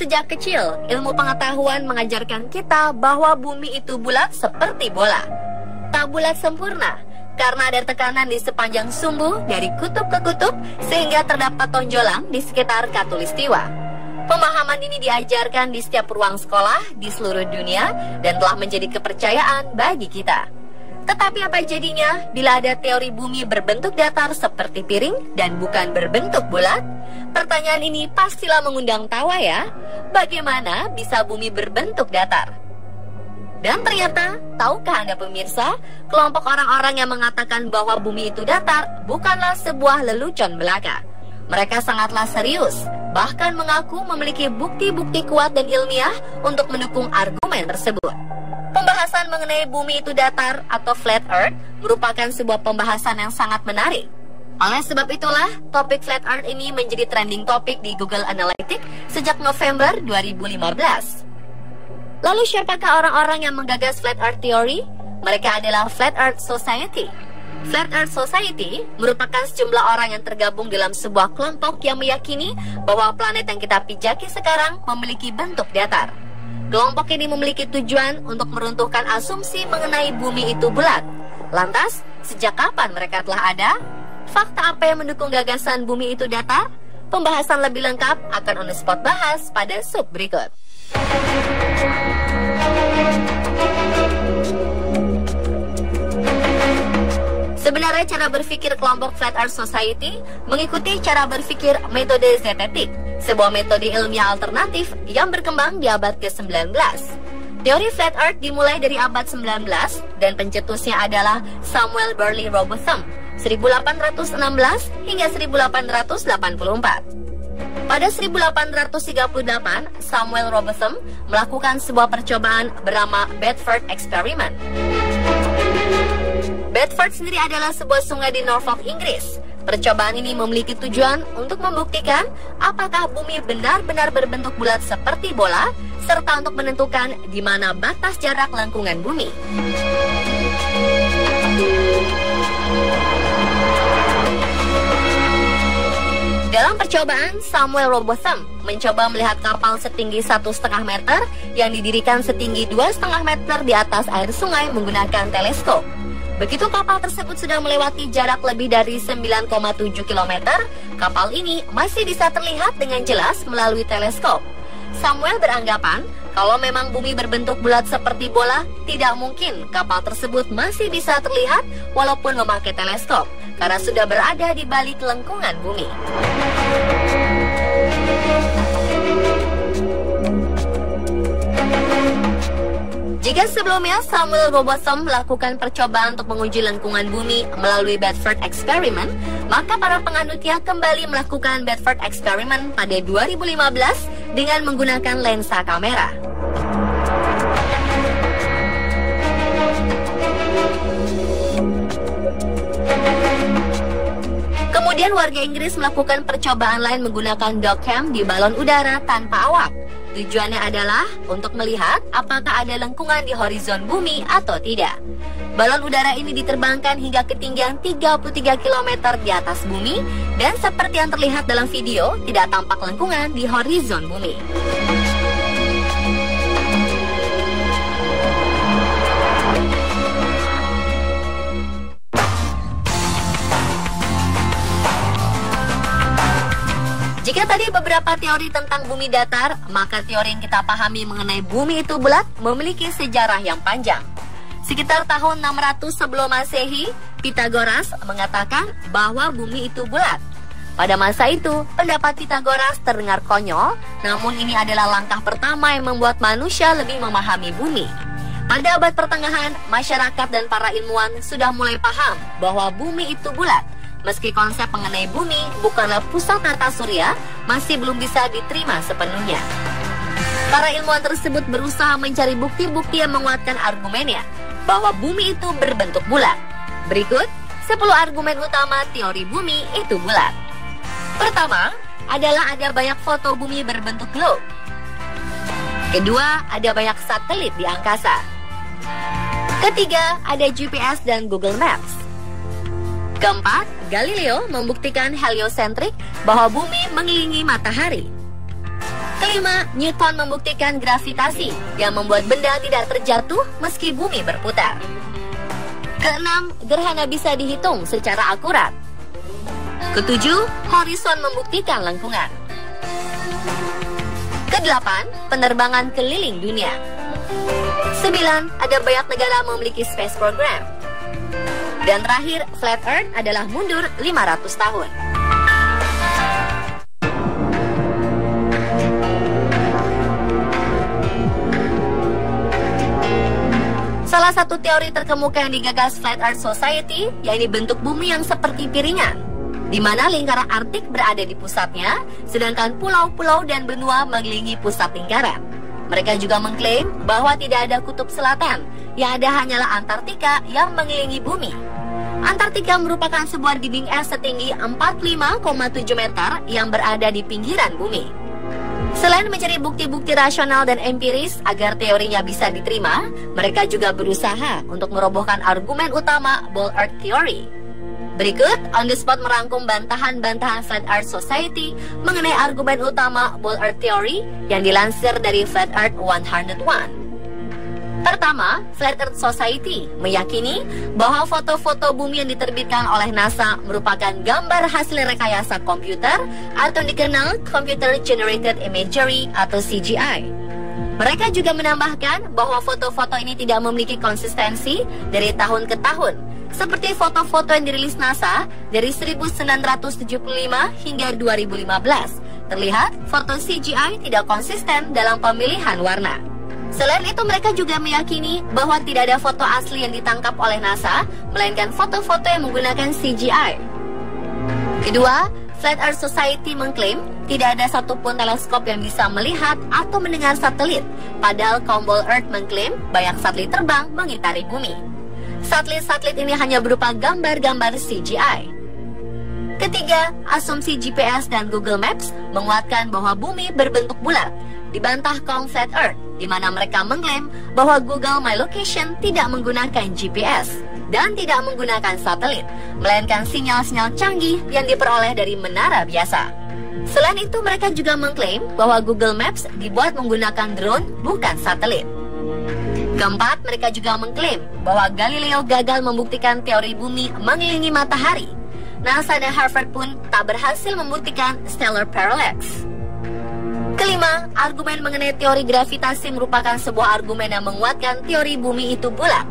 Sejak kecil, ilmu pengetahuan mengajarkan kita bahwa bumi itu bulat seperti bola. Tak bulat sempurna, karena ada tekanan di sepanjang sumbu dari kutub ke kutub sehingga terdapat tonjolan di sekitar khatulistiwa. Pemahaman ini diajarkan di setiap ruang sekolah di seluruh dunia dan telah menjadi kepercayaan bagi kita. Tetapi apa jadinya bila ada teori bumi berbentuk datar seperti piring dan bukan berbentuk bulat? Pertanyaan ini pastilah mengundang tawa ya. Bagaimana bisa bumi berbentuk datar? Dan ternyata, tahukah Anda pemirsa, kelompok orang-orang yang mengatakan bahwa bumi itu datar bukanlah sebuah lelucon belaka. Mereka sangatlah serius, bahkan mengaku memiliki bukti-bukti kuat dan ilmiah untuk mendukung argumen tersebut. Pembahasan mengenai bumi itu datar atau flat earth merupakan sebuah pembahasan yang sangat menarik. Oleh sebab itulah, topik flat earth ini menjadi trending topik di Google Analytics sejak November 2015. Lalu siapakah orang-orang yang menggagas flat earth theory? Mereka adalah Flat Earth Society. Flat Earth Society merupakan sejumlah orang yang tergabung dalam sebuah kelompok yang meyakini bahwa planet yang kita pijaki sekarang memiliki bentuk datar. Kelompok ini memiliki tujuan untuk meruntuhkan asumsi mengenai bumi itu bulat. Lantas, sejak kapan mereka telah ada? Fakta apa yang mendukung gagasan bumi itu datar? Pembahasan lebih lengkap akan on the spot bahas pada sub berikut. Sebenarnya cara berpikir kelompok Flat Earth Society mengikuti cara berpikir metode zetetik, sebuah metode ilmiah alternatif yang berkembang di abad ke-19. Teori Flat Earth dimulai dari abad 19 dan pencetusnya adalah Samuel Burley Robotham 1816 hingga 1884. Pada 1838, Samuel Robotham melakukan sebuah percobaan bernama Bedford Experiment. Bedford sendiri adalah sebuah sungai di Norfolk, Inggris. Percobaan ini memiliki tujuan untuk membuktikan apakah bumi benar-benar berbentuk bulat seperti bola, serta untuk menentukan di mana batas jarak lengkungan bumi. Dalam percobaan, Samuel Robotham mencoba melihat kapal setinggi 1,5 meter yang didirikan setinggi 2,5 meter di atas air sungai menggunakan teleskop. Begitu kapal tersebut sudah melewati jarak lebih dari 9,7 km, kapal ini masih bisa terlihat dengan jelas melalui teleskop. Samuel beranggapan kalau memang bumi berbentuk bulat seperti bola, tidak mungkin kapal tersebut masih bisa terlihat walaupun memakai teleskop, karena sudah berada di balik lengkungan bumi. Jika sebelumnya Samuel Robotham melakukan percobaan untuk menguji lengkungan bumi melalui Bedford Experiment, maka para penganutnya kembali melakukan Bedford Experiment pada 2015 dengan menggunakan lensa kamera. Kemudian warga Inggris melakukan percobaan lain menggunakan dogcam di balon udara tanpa awak. Tujuannya adalah untuk melihat apakah ada lengkungan di horizon bumi atau tidak. Balon udara ini diterbangkan hingga ketinggian 33 km di atas bumi, dan seperti yang terlihat dalam video, tidak tampak lengkungan di horizon bumi. Jika tadi beberapa teori tentang bumi datar, maka teori yang kita pahami mengenai bumi itu bulat memiliki sejarah yang panjang. Sekitar tahun 600 sebelum Masehi, Pythagoras mengatakan bahwa bumi itu bulat. Pada masa itu, pendapat Pythagoras terdengar konyol, namun ini adalah langkah pertama yang membuat manusia lebih memahami bumi. Pada abad pertengahan, masyarakat dan para ilmuwan sudah mulai paham bahwa bumi itu bulat. Meski konsep mengenai bumi bukanlah pusat tata surya, masih belum bisa diterima sepenuhnya. Para ilmuwan tersebut berusaha mencari bukti-bukti yang menguatkan argumennya bahwa bumi itu berbentuk bulat. Berikut 10 argumen utama teori bumi itu bulat. Pertama, adalah ada banyak foto bumi berbentuk globe. Kedua, ada banyak satelit di angkasa. Ketiga, ada GPS dan Google Maps. Keempat, Galileo membuktikan heliosentrik bahwa bumi mengelilingi matahari. Kelima, Newton membuktikan gravitasi yang membuat benda tidak terjatuh meski bumi berputar. Keenam, gerhana bisa dihitung secara akurat. Ketujuh, horizon membuktikan lengkungan. Kedelapan, penerbangan keliling dunia. 9, ada banyak negara memiliki space program. Dan terakhir, flat earth adalah mundur 500 tahun. Salah satu teori terkemuka yang digagas Flat Earth Society, yaitu bentuk bumi yang seperti piringan, di mana lingkaran Arktik berada di pusatnya, sedangkan pulau-pulau dan benua mengelilingi pusat lingkaran. Mereka juga mengklaim bahwa tidak ada kutub selatan, yang ada hanyalah Antartika yang mengelilingi bumi. Antartika merupakan sebuah dinding es setinggi 45,7 meter yang berada di pinggiran bumi. Selain mencari bukti-bukti rasional dan empiris agar teorinya bisa diterima, mereka juga berusaha untuk merobohkan argumen utama Ball Earth Theory. Berikut On The Spot merangkum bantahan-bantahan Flat Earth Society mengenai argumen utama Ball Earth Theory yang dilansir dari Flat Earth 101. Pertama, Flat Earth Society meyakini bahwa foto-foto bumi yang diterbitkan oleh NASA merupakan gambar hasil rekayasa komputer atau dikenal Computer Generated Imagery atau CGI. Mereka juga menambahkan bahwa foto-foto ini tidak memiliki konsistensi dari tahun ke tahun, seperti foto-foto yang dirilis NASA dari 1975 hingga 2015. Terlihat foto CGI tidak konsisten dalam pemilihan warna. Selain itu, mereka juga meyakini bahwa tidak ada foto asli yang ditangkap oleh NASA, melainkan foto-foto yang menggunakan CGI. Kedua, Flat Earth Society mengklaim tidak ada satupun teleskop yang bisa melihat atau mendengar satelit, padahal kaum Ball Earth mengklaim banyak satelit terbang mengitari bumi. Satelit-satelit ini hanya berupa gambar-gambar CGI. Ketiga, asumsi GPS dan Google Maps menguatkan bahwa bumi berbentuk bulat, dibantah kaum Flat Earth, di mana mereka mengklaim bahwa Google My Location tidak menggunakan GPS dan tidak menggunakan satelit, melainkan sinyal-sinyal canggih yang diperoleh dari menara biasa. Selain itu, mereka juga mengklaim bahwa Google Maps dibuat menggunakan drone, bukan satelit. Keempat, mereka juga mengklaim bahwa Galileo gagal membuktikan teori bumi mengelilingi matahari. NASA dan Harvard pun tak berhasil membuktikan stellar parallax. Kelima, argumen mengenai teori gravitasi merupakan sebuah argumen yang menguatkan teori bumi itu bulat.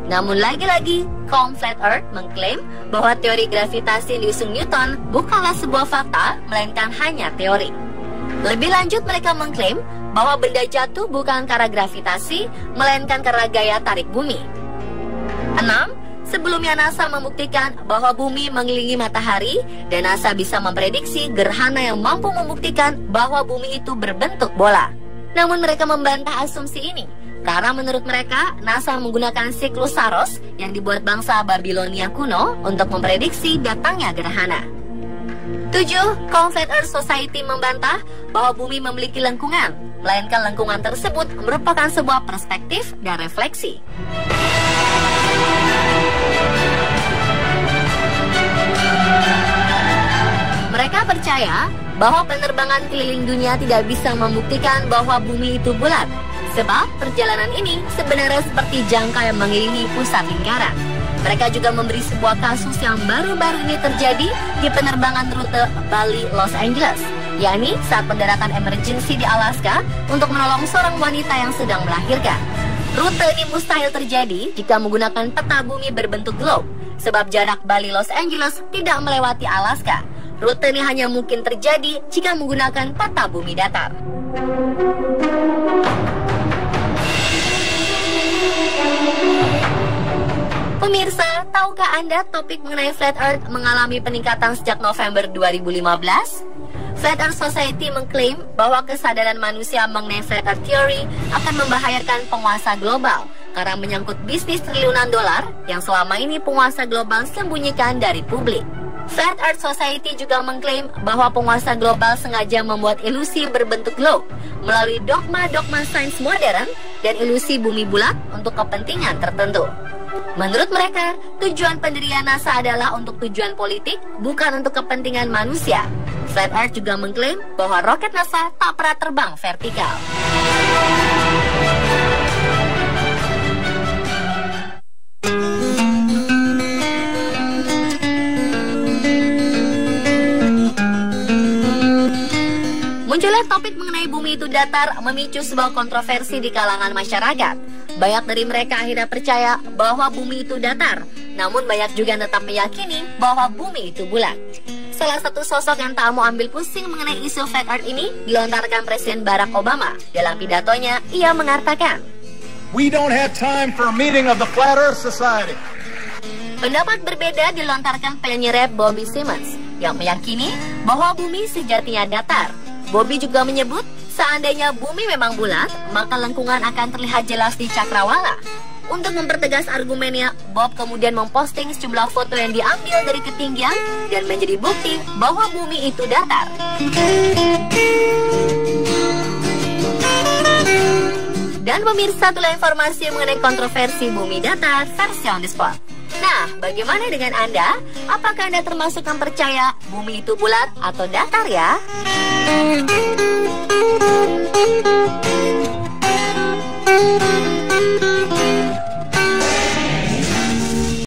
Namun lagi-lagi, kaum Flat Earth mengklaim bahwa teori gravitasi yang diusung Newton bukanlah sebuah fakta, melainkan hanya teori. Lebih lanjut, mereka mengklaim bahwa benda jatuh bukan karena gravitasi, melainkan karena gaya tarik bumi. 6. Sebelumnya NASA membuktikan bahwa bumi mengelilingi matahari, dan NASA bisa memprediksi gerhana yang mampu membuktikan bahwa bumi itu berbentuk bola. Namun mereka membantah asumsi ini, karena menurut mereka NASA menggunakan siklus Saros yang dibuat bangsa Babilonia kuno untuk memprediksi datangnya gerhana. 7. Kaum Flat Earth Society membantah bahwa bumi memiliki lengkungan, melainkan lengkungan tersebut merupakan sebuah perspektif dan refleksi. Mereka percaya bahwa penerbangan keliling dunia tidak bisa membuktikan bahwa bumi itu bulat, sebab perjalanan ini sebenarnya seperti jangka yang mengelilingi pusat lingkaran. Mereka juga memberi sebuah kasus yang baru-baru ini terjadi di penerbangan rute Bali-Los Angeles, yakni saat pendaratan emergency di Alaska untuk menolong seorang wanita yang sedang melahirkan. Rute ini mustahil terjadi jika menggunakan peta bumi berbentuk globe, sebab jarak Bali-Los Angeles tidak melewati Alaska. Rute ini hanya mungkin terjadi jika menggunakan peta bumi datar. Pemirsa, tahukah Anda topik mengenai Flat Earth mengalami peningkatan sejak November 2015? Flat Earth Society mengklaim bahwa kesadaran manusia mengenai Flat Earth Theory akan membahayakan penguasa global karena menyangkut bisnis triliunan dolar yang selama ini penguasa global sembunyikan dari publik. Flat Earth Society juga mengklaim bahwa penguasa global sengaja membuat ilusi berbentuk globe melalui dogma-dogma sains modern dan ilusi bumi bulat untuk kepentingan tertentu. Menurut mereka, tujuan pendirian NASA adalah untuk tujuan politik, bukan untuk kepentingan manusia. Flat Earth juga mengklaim bahwa roket NASA tak pernah terbang vertikal. Munculnya topik mengenai bumi itu datar memicu sebuah kontroversi di kalangan masyarakat. Banyak dari mereka akhirnya percaya bahwa bumi itu datar, namun banyak juga yang tetap meyakini bahwa bumi itu bulat. Salah satu sosok yang tak mau ambil pusing mengenai isu flat earth ini dilontarkan Presiden Barack Obama. Dalam pidatonya, ia mengatakan, "We don't have time for a meeting of the Flat Earth Society." Pendapat berbeda dilontarkan penyanyi rap Bobby Simmons yang meyakini bahwa bumi sejatinya datar. Bobby juga menyebut, seandainya bumi memang bulat, maka lengkungan akan terlihat jelas di cakrawala. Untuk mempertegas argumennya, Bob kemudian memposting sejumlah foto yang diambil dari ketinggian dan menjadi bukti bahwa bumi itu datar. Dan pemirsa, itulah informasi mengenai kontroversi bumi datar versi On The Spot. Nah, bagaimana dengan Anda? Apakah Anda termasuk yang percaya bumi itu bulat atau datar ya?